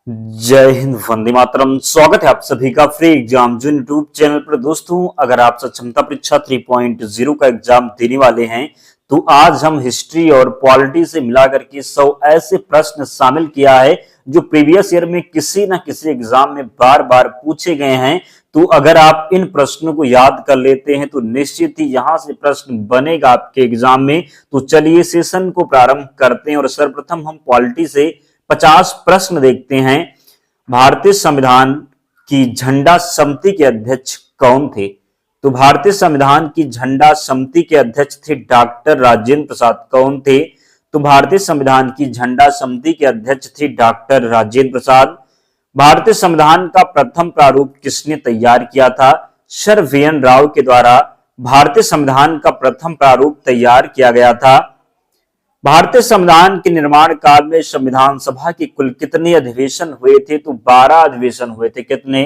जय हिंद, वंदे मातरम। स्वागत है आप सभी का फ्री एग्जाम जो यूट्यूब चैनल पर। दोस्तों, अगर आप सक्षमता परीक्षा 3.0 का एग्जाम देने वाले हैं तो आज हम हिस्ट्री और पॉलिटी से मिलाकर के 100 ऐसे प्रश्न शामिल किया है जो प्रीवियस ईयर में किसी न किसी एग्जाम में बार बार पूछे गए हैं। तो अगर आप इन प्रश्नों को याद कर लेते हैं तो निश्चित ही यहां से प्रश्न बनेगा आपके एग्जाम में। तो चलिए सेशन को प्रारंभ करते हैं और सर्वप्रथम हम पॉलिटी से 50 प्रश्न देखते हैं। भारतीय संविधान की झंडा समिति के अध्यक्ष कौन थे? तो भारतीय संविधान की झंडा समिति के अध्यक्ष थे डॉक्टर राजेंद्र प्रसाद। कौन थे? तो भारतीय संविधान की झंडा समिति के अध्यक्ष थे डॉक्टर राजेंद्र प्रसाद। भारतीय संविधान का प्रथम प्रारूप किसने तैयार किया था? Sir VN. राव के द्वारा भारतीय संविधान का प्रथम प्रारूप तैयार किया गया था। भारतीय संविधान के निर्माण काल में संविधान सभा के कुल कितने अधिवेशन हुए थे? तो 12 अधिवेशन हुए थे। कितने?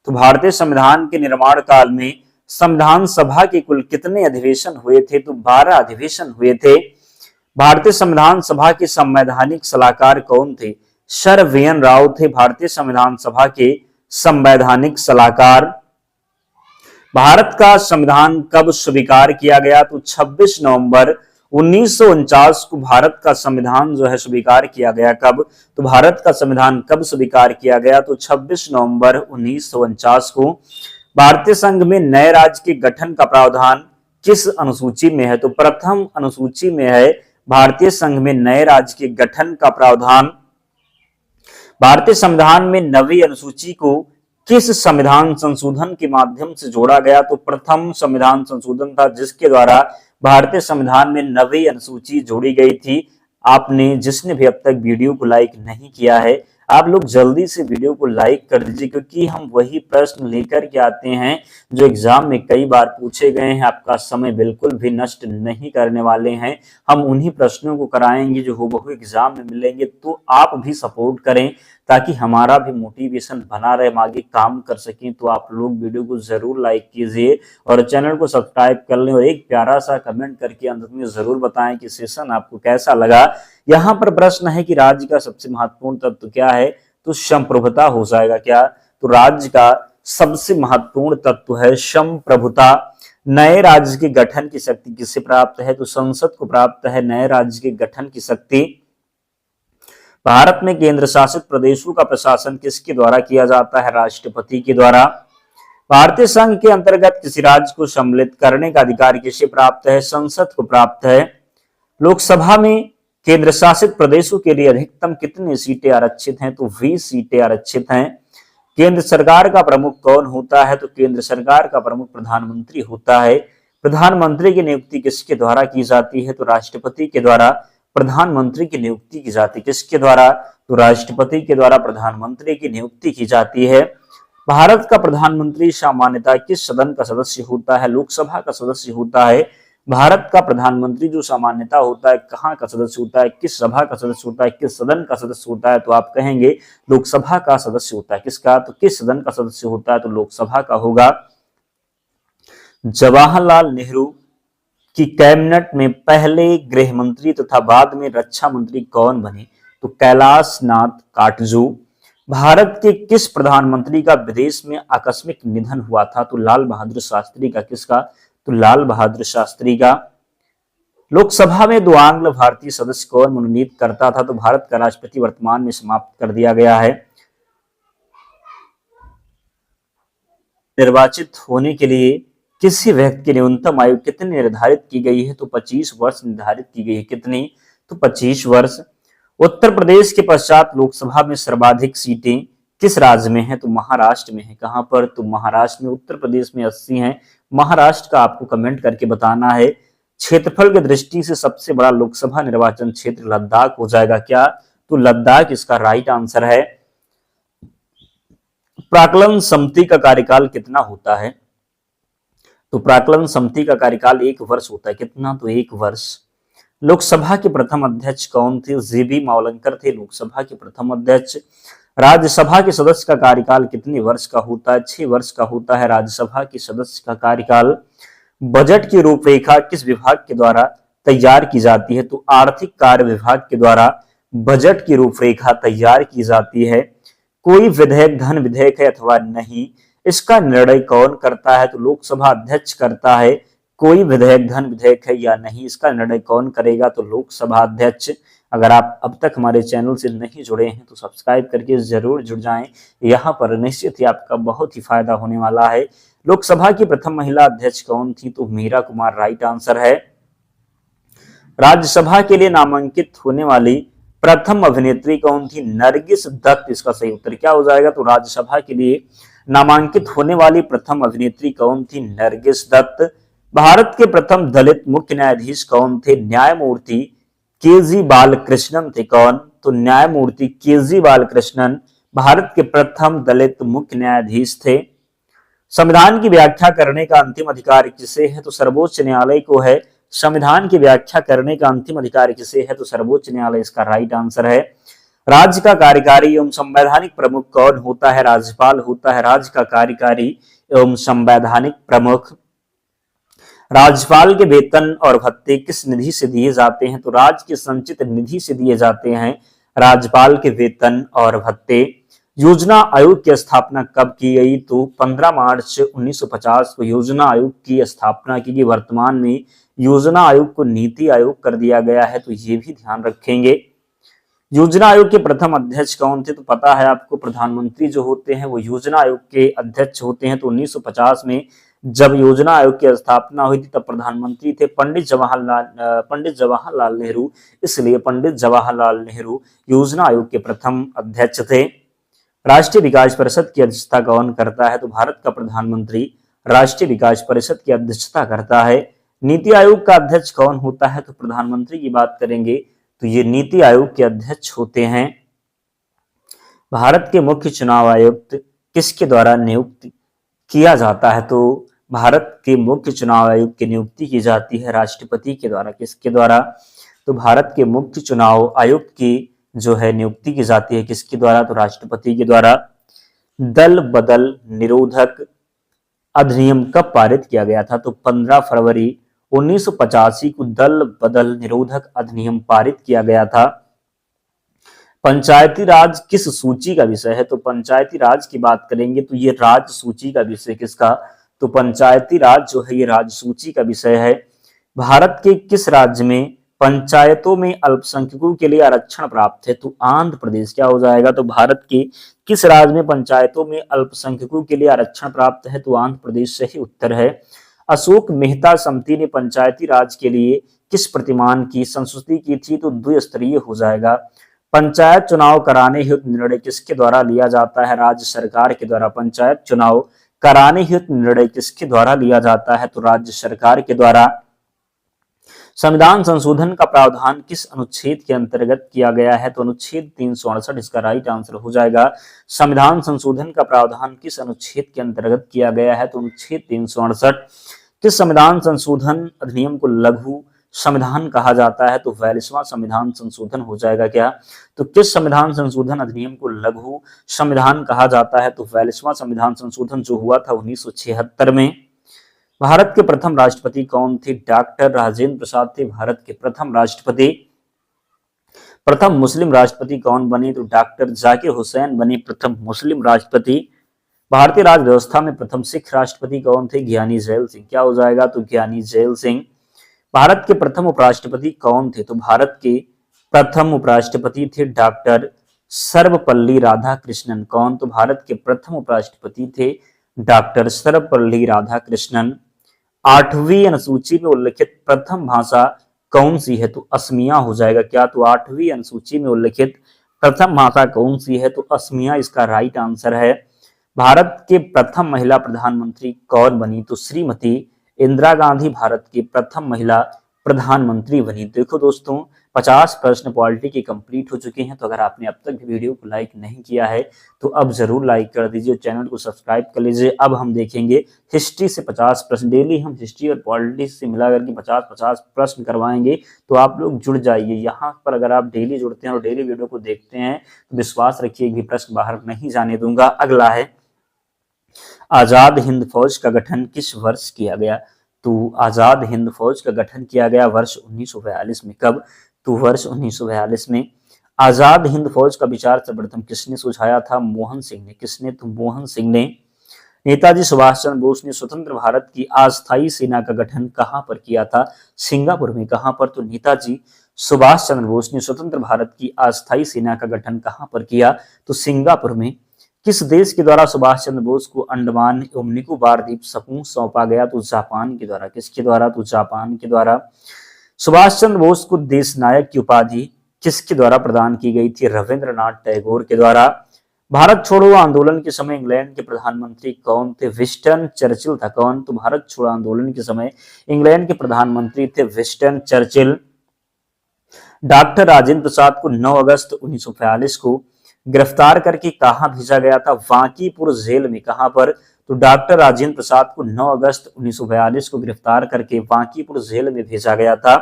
तो भारतीय संविधान के निर्माण काल में संविधान सभा के कुल कितने अधिवेशन हुए थे? तो 12 अधिवेशन हुए थे। भारतीय संविधान सभा के संवैधानिक सलाहकार कौन थे? Sir VN. राव थे भारतीय संविधान सभा के संवैधानिक सलाहकार। भारत का संविधान कब स्वीकार किया गया? तो 26 नवंबर 1949 को भारत का संविधान जो है स्वीकार किया गया। कब? तो भारत का संविधान कब स्वीकार किया गया? तो 26 नवंबर 1949 को। भारतीय संघ में नए राज्य के गठन का प्रावधान किस अनुसूची में है? तो प्रथम अनुसूची में है भारतीय संघ में नए राज्य के गठन का प्रावधान। भारतीय संविधान में नवी अनुसूची को किस संविधान संशोधन के माध्यम से जोड़ा गया? तो प्रथम संविधान संशोधन था जिसके द्वारा भारतीय संविधान में नवी अनुसूची जोड़ी गई थी। आपने जिसने भी अब तक वीडियो को लाइक नहीं किया है, आप लोग जल्दी से वीडियो को लाइक कर दीजिए, क्योंकि हम वही प्रश्न लेकर के आते हैं जो एग्जाम में कई बार पूछे गए हैं। आपका समय बिल्कुल भी नष्ट नहीं करने वाले हैं। हम उन्हीं प्रश्नों को कराएंगे जो हूबहू एग्जाम में मिलेंगे। तो आप भी सपोर्ट करें ताकि हमारा भी मोटिवेशन बना रहे, हम आगे काम कर सकें। तो आप लोग वीडियो को जरूर लाइक कीजिए और चैनल को सब्सक्राइब कर लें और एक प्यारा सा कमेंट करके अंत में जरूर बताएं कि सेशन आपको कैसा लगा। यहाँ पर प्रश्न है कि राज्य का सबसे महत्वपूर्ण तत्व क्या है? तो संप्रभुता हो जाएगा। क्या? तो राज्य का सबसे महत्वपूर्ण तत्व है संप्रभुता। नए राज्य के गठन की शक्ति किसे प्राप्त है? तो संसद को प्राप्त है नए राज्य के गठन की शक्ति। भारत में केंद्र शासित प्रदेशों का प्रशासन किसके द्वारा किया जाता है? राष्ट्रपति के द्वारा। भारतीय संघ के अंतर्गत किसी राज्य को सम्मिलित करने का अधिकार किसे प्राप्त है? संसद को प्राप्त है। लोकसभा में केंद्र शासित प्रदेशों के लिए अधिकतम कितनी सीटें आरक्षित हैं? तो 20 सीटें आरक्षित हैं। केंद्र सरकार का प्रमुख कौन होता है? तो केंद्र सरकार का प्रमुख प्रधानमंत्री होता है। प्रधानमंत्री की नियुक्ति किसके द्वारा की जाती है? तो राष्ट्रपति के द्वारा प्रधानमंत्री की नियुक्ति की जाती है। किसके द्वारा? तो राष्ट्रपति के द्वारा प्रधानमंत्री की नियुक्ति की जाती है। भारत का प्रधानमंत्री सामान्यतः किस सदन का सदस्य होता है? लोकसभा का सदस्य होता है। भारत का प्रधानमंत्री जो सामान्यतः होता है कहाँ का सदस्य होता है? किस सभा का सदस्य होता है? किस सदन का सदस्य होता है? तो आप कहेंगे लोकसभा का सदस्य होता है। किसका? तो किस सदन का सदस्य होता है? तो लोकसभा का होगा। जवाहरलाल नेहरू की कैबिनेट में पहले गृह मंत्री तथा बाद में रक्षा मंत्री कौन बने? तो कैलाश नाथ काटजू। भारत के किस प्रधानमंत्री का विदेश में आकस्मिक निधन हुआ था? तो लाल बहादुर शास्त्री का। किसका? तो लाल बहादुर शास्त्री का। लोकसभा में 2 आंग्ल भारतीय सदस्य कौन मनोनीत करता था? तो भारत का राष्ट्रपति वर्तमान में समाप्त कर दिया गया है। निर्वाचित होने के लिए किसी व्यक्ति की न्यूनतम आयु कितनी निर्धारित की गई है? तो 25 वर्ष निर्धारित की गई है। कितनी? तो 25 वर्ष। उत्तर प्रदेश के पश्चात लोकसभा में सर्वाधिक सीटें किस राज्य में है? तो महाराष्ट्र में है। कहां पर? तो महाराष्ट्र में। उत्तर प्रदेश में 80 हैं। महाराष्ट्र का आपको कमेंट करके बताना है। क्षेत्रफल की दृष्टि से सबसे बड़ा लोकसभा निर्वाचन क्षेत्र लद्दाख हो जाएगा। क्या? तो लद्दाख इसका राइट आंसर है। प्राक्कलन समिति का कार्यकाल कितना होता है? तो प्राक्कलन समिति का कार्यकाल 1 वर्ष होता है। कितना? तो 1 वर्ष। लोकसभा के प्रथम अध्यक्ष कौन थे? जी.बी. मावलंकर थे लोकसभा के प्रथम अध्यक्ष। राज्यसभा के सदस्य का कार्यकाल कितने वर्ष का होता है? 6 वर्ष का होता है राज्यसभा के सदस्य का कार्यकाल। बजट की रूपरेखा किस विभाग के द्वारा तैयार की जाती है? तो आर्थिक कार्य विभाग के द्वारा बजट की रूपरेखा तैयार की जाती है। कोई विधेयक धन विधेयक है अथवा नहीं, इसका निर्णय कौन करता है? तो लोकसभा अध्यक्ष करता है। कोई विधेयक धन विधेयक है या नहीं, इसका निर्णय कौन करेगा? तो लोकसभा अध्यक्ष। अगर आप अब तक हमारे चैनल से नहीं जुड़े हैं तो सब्सक्राइब करके जरूर जुड़ जाएं, यहाँ पर निश्चित ही आपका बहुत ही फायदा होने वाला है। लोकसभा की प्रथम महिला अध्यक्ष कौन थी? तो मीरा कुमार राइट आंसर है। राज्यसभा के लिए नामांकित होने वाली प्रथम अभिनेत्री कौन थी? नरगिस दत्त इसका सही उत्तर क्या हो जाएगा? तो राज्यसभा के लिए नामांकित होने वाली प्रथम अभिनेत्री कौन थी? नरगिस दत्त। भारत के प्रथम दलित मुख्य न्यायाधीश कौन थे? न्यायमूर्ति के.जी. बालकृष्णन थे। कौन? तो न्यायमूर्ति के.जी. बालकृष्णन भारत के प्रथम दलित मुख्य न्यायाधीश थे। संविधान की व्याख्या करने का अंतिम अधिकार किसे है? तो सर्वोच्च न्यायालय को है। संविधान की व्याख्या करने का अंतिम अधिकार किसे है? तो सर्वोच्च न्यायालय इसका राइट आंसर है। राज्य का कार्यकारी एवं संवैधानिक प्रमुख कौन होता है? राज्यपाल होता है राज्य का कार्यकारी एवं संवैधानिक प्रमुख। राज्यपाल के वेतन और भत्ते किस निधि से दिए जाते हैं? तो राज्य की संचित निधि से दिए जाते हैं राज्यपाल के वेतन और भत्ते। योजना आयोग की स्थापना कब की गई? तो 15 मार्च 1950 को योजना आयोग की स्थापना की गई। वर्तमान में योजना आयोग को नीति आयोग कर दिया गया है, तो ये भी ध्यान रखेंगे। योजना आयोग के प्रथम अध्यक्ष कौन थे? तो पता है आपको, प्रधानमंत्री जो होते हैं वो योजना आयोग के अध्यक्ष होते हैं। तो 1950 में जब योजना आयोग की स्थापना हुई थी तब प्रधानमंत्री थे पंडित जवाहरलाल नेहरू, इसलिए पंडित जवाहरलाल नेहरू योजना आयोग के प्रथम अध्यक्ष थे। राष्ट्रीय विकास परिषद की अध्यक्षता कौन करता है? तो भारत का प्रधानमंत्री राष्ट्रीय विकास परिषद की अध्यक्षता करता है। नीति आयोग का अध्यक्ष कौन होता है? तो प्रधानमंत्री की बात करेंगे तो ये नीति आयोग के अध्यक्ष होते हैं। भारत के मुख्य चुनाव आयुक्त किसके द्वारा नियुक्त किया जाता है? तो भारत के मुख्य चुनाव आयुक्त की नियुक्ति की जाती है राष्ट्रपति के द्वारा। किसके द्वारा? तो भारत के मुख्य चुनाव आयुक्त की जो है नियुक्ति की जाती है किसके द्वारा? तो राष्ट्रपति के द्वारा। दल बदल निरोधक अधिनियम कब पारित किया गया था? तो 15 फरवरी 1985 को दल बदल निरोधक अधिनियम पारित किया गया था। पंचायती राज किस सूची का विषय है? तो पंचायती राज की बात करेंगे तो ये राज्य सूची का विषय किसका? तो पंचायती राज जो है ये राज्य सूची का विषय है। भारत के किस राज्य में पंचायतों में अल्पसंख्यकों के लिए आरक्षण प्राप्त है? तो आंध्र प्रदेश क्या हो जाएगा? तो भारत के किस राज्य में पंचायतों में अल्पसंख्यकों के लिए आरक्षण प्राप्त है? तो आंध्र प्रदेश सही उत्तर है। अशोक मेहता समिति ने पंचायती राज के लिए किस प्रतिमान की संस्तुति की थी? तो द्विस्तरीय हो जाएगा। पंचायत चुनाव कराने हेतु निर्णय किसके द्वारा लिया जाता है? राज्य सरकार के द्वारा। पंचायत चुनाव कराने हेतु निर्णय किसके द्वारा लिया जाता है? तो राज्य सरकार के द्वारा। संविधान संशोधन का प्रावधान किस अनुच्छेद के अंतर्गत किया गया है? तो अनुच्छेद 368 इसका राइट आंसर हो जाएगा। संविधान संशोधन का प्रावधान किस अनुच्छेद के अंतर्गत किया गया है? तो अनुच्छेद 368। किस संविधान संशोधन अधिनियम को लघु संविधान कहा जाता है? तो 42वां संविधान संशोधन हो जाएगा क्या? तो किस संविधान संशोधन अधिनियम को लघु संविधान कहा जाता है? तो 42वां संविधान संशोधन जो हुआ था 1976 में। भारत के प्रथम राष्ट्रपति कौन थे? डॉक्टर राजेंद्र प्रसाद थे भारत के प्रथम राष्ट्रपति। प्रथम मुस्लिम राष्ट्रपति कौन बने? तो डॉक्टर जाकिर हुसैन बने प्रथम मुस्लिम राष्ट्रपति। भारतीय राज व्यवस्था में प्रथम सिख राष्ट्रपति कौन थे? ज्ञानी जैल सिंह। क्या हो जाएगा? तो ज्ञानी जैल सिंह। भारत के प्रथम उपराष्ट्रपति कौन थे? तो भारत के प्रथम उपराष्ट्रपति थे डॉक्टर सर्वपल्ली राधाकृष्णन। कौन? तो भारत के प्रथम उपराष्ट्रपति थे डॉक्टर सर्वपल्ली राधाकृष्णन। 8वीं अनुसूची में उल्लिखित प्रथम भाषा कौन सी है? तो असमिया हो जाएगा क्या? तो 8वीं अनुसूची में उल्लिखित प्रथम भाषा कौन सी है? तो असमिया इसका राइट आंसर है। भारत के प्रथम महिला प्रधानमंत्री कौन बनी? तो श्रीमती इंदिरा गांधी भारत की प्रथम महिला प्रधानमंत्री बनी। देखो दोस्तों 50 प्रश्न पॉलिटी के कंप्लीट हो चुके हैं। तो अगर आपने अब तक भी वीडियो को लाइक नहीं किया है तो अब जरूर लाइक कर दीजिए, चैनल को सब्सक्राइब कर लीजिए। अब हम देखेंगे हिस्ट्री से 50 प्रश्न। डेली हम हिस्ट्री और पॉलिटी से मिला करके 50-50 प्रश्न करवाएंगे, तो आप लोग जुड़ जाइए। यहाँ पर अगर आप डेली जुड़ते हैं और डेली वीडियो को देखते हैं तो विश्वास रखिए कि प्रश्न बाहर नहीं जाने दूंगा। अगला है आजाद हिंद फौज का गठन किस वर्ष किया गया? तो आजाद हिंद फौज का गठन किया गया वर्ष 1942 में। कब? तो वर्ष 1942 में। आजाद हिंद फौज का विचार सर्वप्रथम किसने सुझाया था? मोहन सिंह ने। किसने? तो मोहन सिंह ने। नेताजी सुभाष चंद्र बोस ने स्वतंत्र भारत की अस्थायी सेना का गठन कहां पर किया था? सिंगापुर में। कहां पर? तो नेताजी सुभाष चंद्र बोस ने स्वतंत्र भारत की अस्थायी सेना का गठन कहां पर किया? तो सिंगापुर में। किस देश के द्वारा सुभाष चंद्र बोस को अंडमान एवं निकोबार द्वीप समूह सौंपा गया? तो जापान के द्वारा। किसके द्वारा? तो जापान के द्वारा। सुभाष चंद्र बोस को देश नायक की उपाधि किसके द्वारा प्रदान की गई थी? रविंद्रनाथ टैगोर के द्वारा। भारत छोड़ो आंदोलन के समय इंग्लैंड के प्रधानमंत्री कौन थे? विंस्टन चर्चिल था। कौन? तो भारत छोड़ो आंदोलन के समय इंग्लैंड के प्रधानमंत्री थे Winston Churchill. Doctor Rajendra Prasad को 9 अगस्त 1942 को गिरफ्तार करके कहां भेजा गया था? वांकीपुर जेल में। कहां पर? तो डॉक्टर राजेंद्र प्रसाद को 9 अगस्त 1942 को गिरफ्तार करके वांकीपुर जेल में भेजा गया था।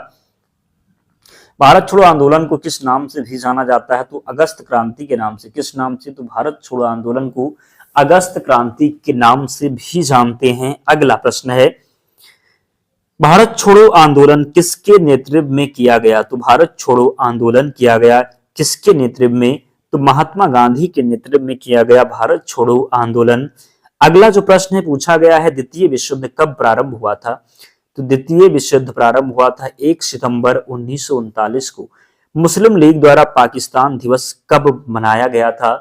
भारत छोड़ो आंदोलन को किस नाम से भी जाना जाता है? तो अगस्त क्रांति के नाम से। किस नाम से? तो भारत छोड़ो आंदोलन को अगस्त क्रांति के नाम से भी जानते हैं। अगला प्रश्न है, भारत छोड़ो आंदोलन किसके नेतृत्व में किया गया? तो भारत छोड़ो आंदोलन किया गया किसके नेतृत्व में? तो महात्मा गांधी के नेतृत्व में किया गया भारत छोड़ो आंदोलन। अगला जो प्रश्न है पूछा गया है, द्वितीय विश्व युद्ध कब प्रारंभ हुआ था? तो द्वितीय विश्व युद्ध प्रारंभ हुआ था 1 सितंबर 1939 को। मुस्लिम लीग द्वारा पाकिस्तान दिवस कब मनाया गया था?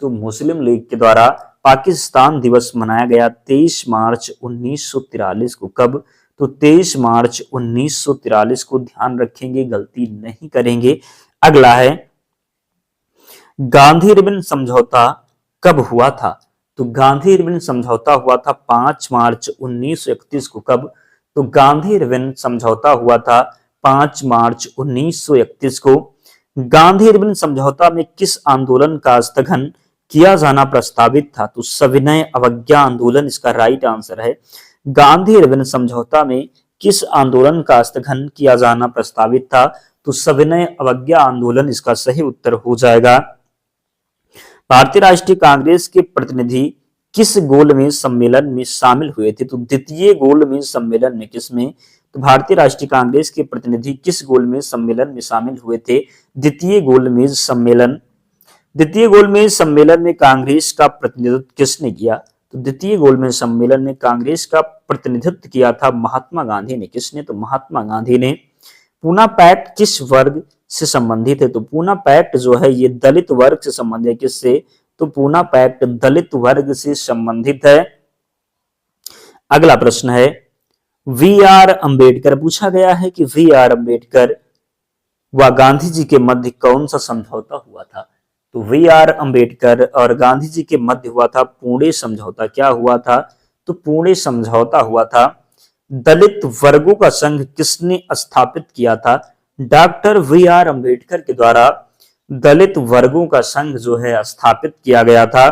तो मुस्लिम लीग के द्वारा पाकिस्तान दिवस मनाया गया 23 मार्च 1943 को। कब? तो 23 मार्च 1943 को। ध्यान रखेंगे, गलती नहीं करेंगे। अगला है, गांधी रिबन समझौता कब हुआ था? तो गांधी रिबन समझौता हुआ था 5 मार्च 1931 को। कब? तो गांधी रिबन समझौता हुआ था 5 मार्च 1931 को। गांधी रिबन समझौता में किस आंदोलन का स्थगन किया जाना प्रस्तावित था? तो सविनय अवज्ञा आंदोलन इसका राइट आंसर है। गांधी रिबन समझौता में किस आंदोलन का स्थगन किया जाना प्रस्तावित था? तो सविनय अवज्ञा आंदोलन इसका सही उत्तर हो जाएगा। भारतीय राष्ट्रीय कांग्रेस के प्रतिनिधि किस गोलमेज सम्मेलन में शामिल हुए थे? तो द्वितीय गोलमेज सम्मेलन में। किसमें? तो भारतीय राष्ट्रीय कांग्रेस के प्रतिनिधि किस गोलमेज सम्मेलन में शामिल हुए थे? द्वितीय गोलमेज सम्मेलन। द्वितीय गोलमेज सम्मेलन में कांग्रेस का प्रतिनिधित्व किसने किया? तो द्वितीय गोलमेज सम्मेलन में कांग्रेस का प्रतिनिधित्व किया था महात्मा गांधी ने। किसने? तो महात्मा गांधी ने। पूना पैक्ट किस वर्ग से संबंधित है? तो पूना पैक्ट जो है ये दलित वर्ग से संबंधित है। किससे? तो पूना पैक्ट दलित वर्ग से संबंधित है। अगला प्रश्न है, वी आर अंबेडकर पूछा गया है कि वी आर अंबेडकर व गांधी जी के मध्य कौन सा समझौता हुआ था? तो वी आर अंबेडकर और गांधी जी के मध्य हुआ था पुणे समझौता। क्या हुआ था? तो पुणे समझौता हुआ था। दलित वर्गों का संघ किसने स्थापित किया था? डॉक्टर वी आर अंबेडकर के द्वारा दलित वर्गों का संघ जो है स्थापित किया गया था।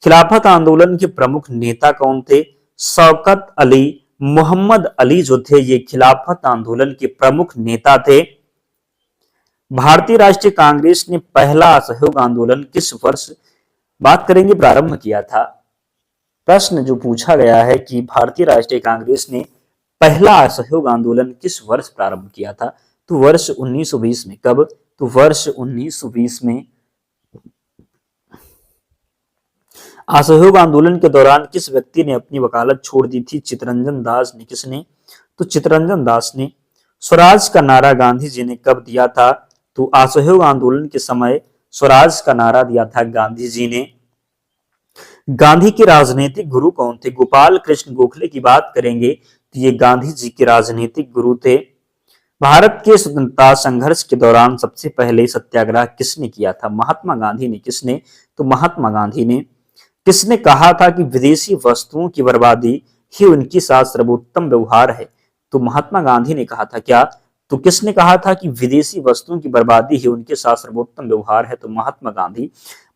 खिलाफत आंदोलन के प्रमुख नेता कौन थे? शौकत अली, मोहम्मद अली जो थे ये खिलाफत आंदोलन के प्रमुख नेता थे। भारतीय राष्ट्रीय कांग्रेस ने पहला असहयोग आंदोलन किस वर्ष बात करेंगे प्रारंभ किया था? प्रश्न जो पूछा गया है कि भारतीय राष्ट्रीय कांग्रेस ने पहला असहयोग आंदोलन किस वर्ष प्रारंभ किया था? तो वर्ष 1920 में। कब? तो वर्ष 1920 में। असहयोग आंदोलन के दौरान किस व्यक्ति ने अपनी वकालत छोड़ दी थी? चित्तरंजन दास ने। किसने? तो चित्तरंजन दास ने। स्वराज का नारा गांधी जी ने कब दिया था? तो असहयोग आंदोलन के समय स्वराज का नारा दिया था गांधी जी ने। गांधी के राजनीतिक गुरु कौन थे? गोपाल कृष्ण गोखले की बात करेंगे तो ये गांधी जी के राजनीतिक गुरु थे। भारत के स्वतंत्रता संघर्ष के दौरान सबसे पहले सत्याग्रह किसने किया था? महात्मा गांधी ने। किसने? तो महात्मा गांधी ने। किसने कहा था कि विदेशी वस्तुओं की बर्बादी ही उनके साथ सर्वोत्तम व्यवहार है? तो महात्मा गांधी ने कहा था। क्या? तो किसने कहा था कि विदेशी वस्तुओं की बर्बादी ही उनके साथ सर्वोत्तम व्यवहार है? तो महात्मा गांधी।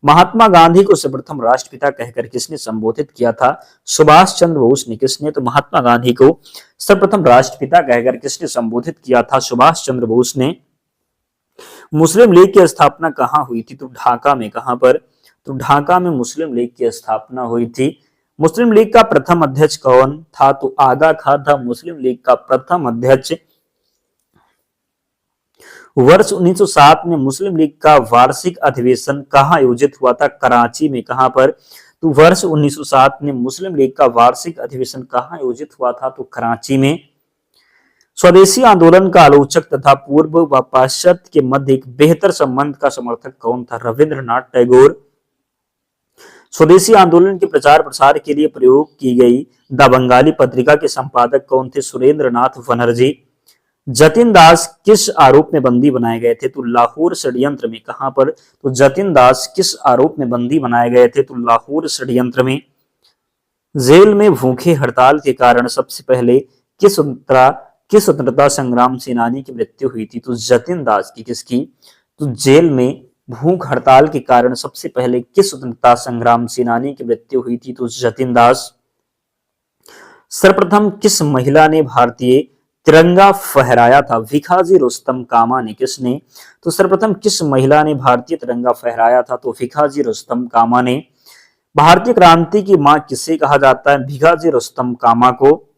महात्मा गांधी को सर्वप्रथम राष्ट्रपिता कहकर किसने संबोधित किया था? सुभाष चंद्र बोस ने। किसने? तो महात्मा गांधी को सर्वप्रथम राष्ट्रपिता कहकर किसने संबोधित किया था? सुभाष चंद्र बोस ने। मुस्लिम लीग की स्थापना कहां हुई थी? तो ढाका में। कहां पर? तो ढाका में मुस्लिम लीग की स्थापना हुई थी। मुस्लिम लीग का प्रथम अध्यक्ष कौन था? तो आगा खान था मुस्लिम लीग का प्रथम अध्यक्ष। वर्ष 1907 में मुस्लिम लीग का वार्षिक अधिवेशन कहाँ आयोजित हुआ था? कराची में। कहां पर? तो वर्ष 1907 में मुस्लिम लीग का वार्षिक अधिवेशन कहाँ आयोजित हुआ था? तो कराची में। स्वदेशी आंदोलन का आलोचक तथा पूर्व व पाश्चात्य के मध्य एक बेहतर संबंध का समर्थक कौन था? रविंद्रनाथ टैगोर। स्वदेशी आंदोलन के प्रचार प्रसार के लिए प्रयोग की गई द बंगाली पत्रिका के संपादक कौन थे? सुरेंद्रनाथ बनर्जी। जतिन दास किस आरोप में बंदी बनाए गए थे? तो लाहौर षड्यंत्र में। कहां पर? तो जतिन दास किस आरोप में बंदी बनाए गए थे? तो लाहौर षड्यंत्र में। जेल में भूखे हड़ताल के कारण सबसे पहले किस स्वतंत्रता संग्राम सेनानी की मृत्यु हुई थी? तो जतिन दास की। किसकी? तो जेल में भूख हड़ताल के कारण सबसे पहले किस स्वतंत्रता संग्राम सेनानी की मृत्यु हुई थी? तो जतिन दास। सर्वप्रथम किस महिला ने भारतीय तिरंगा फहराया था? भिखाजी रुस्तम कामा ने। किसने? तो सर्वप्रथम किस महिला ने भारतीय तिरंगा फहराया था? तो भिखाजी रुस्तम कामा ने। भारतीय क्रांति की मां किसे कहा जाता है? भिखाजी रुस्तम कामा को।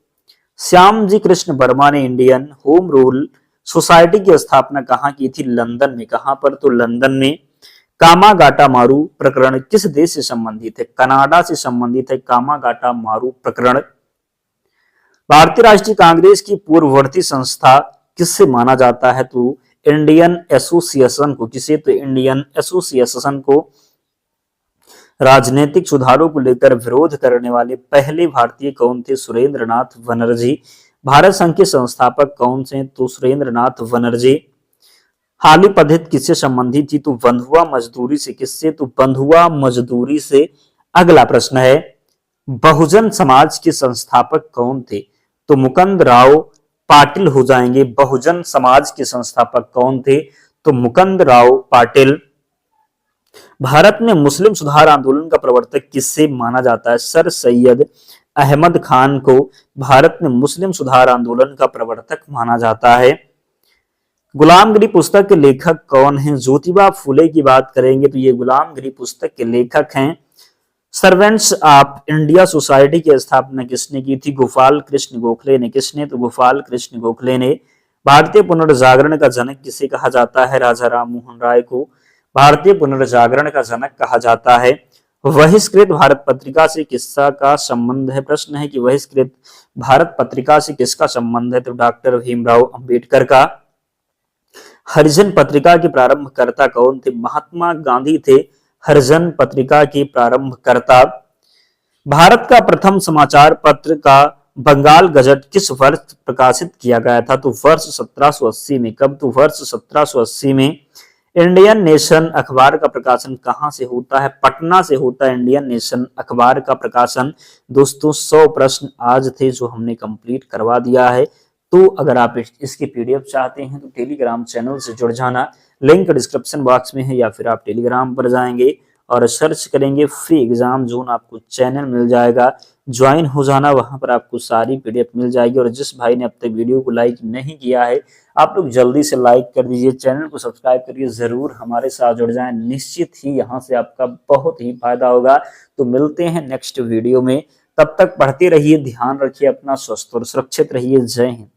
श्यामजी कृष्ण वर्मा ने इंडियन होम रूल सोसाइटी की स्थापना कहाँ की थी? लंदन में। कहां पर? तो लंदन में। कामागाटा मारू प्रकरण किस देश से संबंधित है? कनाडा से संबंधित है कामागाटा मारू प्रकरण। भारतीय राष्ट्रीय कांग्रेस की पूर्ववर्ती संस्था किससे माना जाता है? तो इंडियन एसोसिएशन को। किसे? तो इंडियन एसोसिएशन को। राजनीतिक सुधारों को लेकर विरोध करने वाले पहले भारतीय कौन थे? सुरेंद्रनाथ बनर्जी। भारत संघ के संस्थापक कौन से? तो सुरेंद्रनाथ बनर्जी। हाली पद्धति किससे संबंधित थी? तो बंधुआ मजदूरी से। किससे? तो बंधुआ मजदूरी से। अगला प्रश्न है, बहुजन समाज के संस्थापक कौन थे? तो मुकुंद राव पाटिल हो जाएंगे। बहुजन समाज के संस्थापक कौन थे? तो मुकुंद राव पाटिल। भारत में मुस्लिम सुधार आंदोलन का प्रवर्तक किससे माना जाता है? सर सैयद अहमद खान को भारत में मुस्लिम सुधार आंदोलन का प्रवर्तक माना जाता है। गुलामगिरी पुस्तक के लेखक कौन हैं? ज्योतिबा फुले की बात करेंगे तो ये गुलामगिरी पुस्तक के लेखक हैं। सर्वेंट्स ऑफ इंडिया सोसाइटी की स्थापना किसने की थी? गोपाल कृष्ण गोखले ने। किसने? तो गोपाल कृष्ण गोखले ने। भारतीय पुनर्जागरण का जनक किसे कहा जाता है? राजा राम मोहन राय को भारतीय पुनर्जागरण का जनक कहा जाता है। बहिष्कृत भारत पत्रिका से किसका का संबंध है? प्रश्न है कि बहिष्कृत भारत पत्रिका से किसका संबंध है? तो डॉक्टर भीमराव अंबेडकर का। हरिजन पत्रिका के प्रारंभकर्ता कौन थे? महात्मा गांधी थे हरिजन पत्रिका के प्रारंभकर्ता। भारत का प्रथम समाचार पत्र का बंगाल गजट किस वर्ष प्रकाशित किया गया था? तो वर्ष 1780 में। कब? तो वर्ष 1780 में। इंडियन नेशन अखबार का प्रकाशन कहां से होता है? पटना से होता है इंडियन नेशन अखबार का प्रकाशन। दोस्तों 100 प्रश्न आज थे जो हमने कंप्लीट करवा दिया है। तो अगर आप इसकी पीडीएफ चाहते हैं तो टेलीग्राम चैनल से जुड़ जाना, लिंक डिस्क्रिप्शन बॉक्स में है, या फिर आप टेलीग्राम पर जाएंगे और सर्च करेंगे फ्री एग्जाम जोन, आपको चैनल मिल जाएगा, ज्वाइन हो जाना, वहां पर आपको सारी पीडीएफ मिल जाएगी। और जिस भाई ने अब तक वीडियो को लाइक नहीं किया है आप लोग जल्दी से लाइक कर दीजिए, चैनल को सब्सक्राइब करिए, जरूर हमारे साथ जुड़ जाएं, निश्चित ही यहाँ से आपका बहुत ही फायदा होगा। तो मिलते हैं नेक्स्ट वीडियो में, तब तक पढ़ते रहिए, ध्यान रखिए अपना, स्वस्थ और सुरक्षित रहिए। जय हिंद।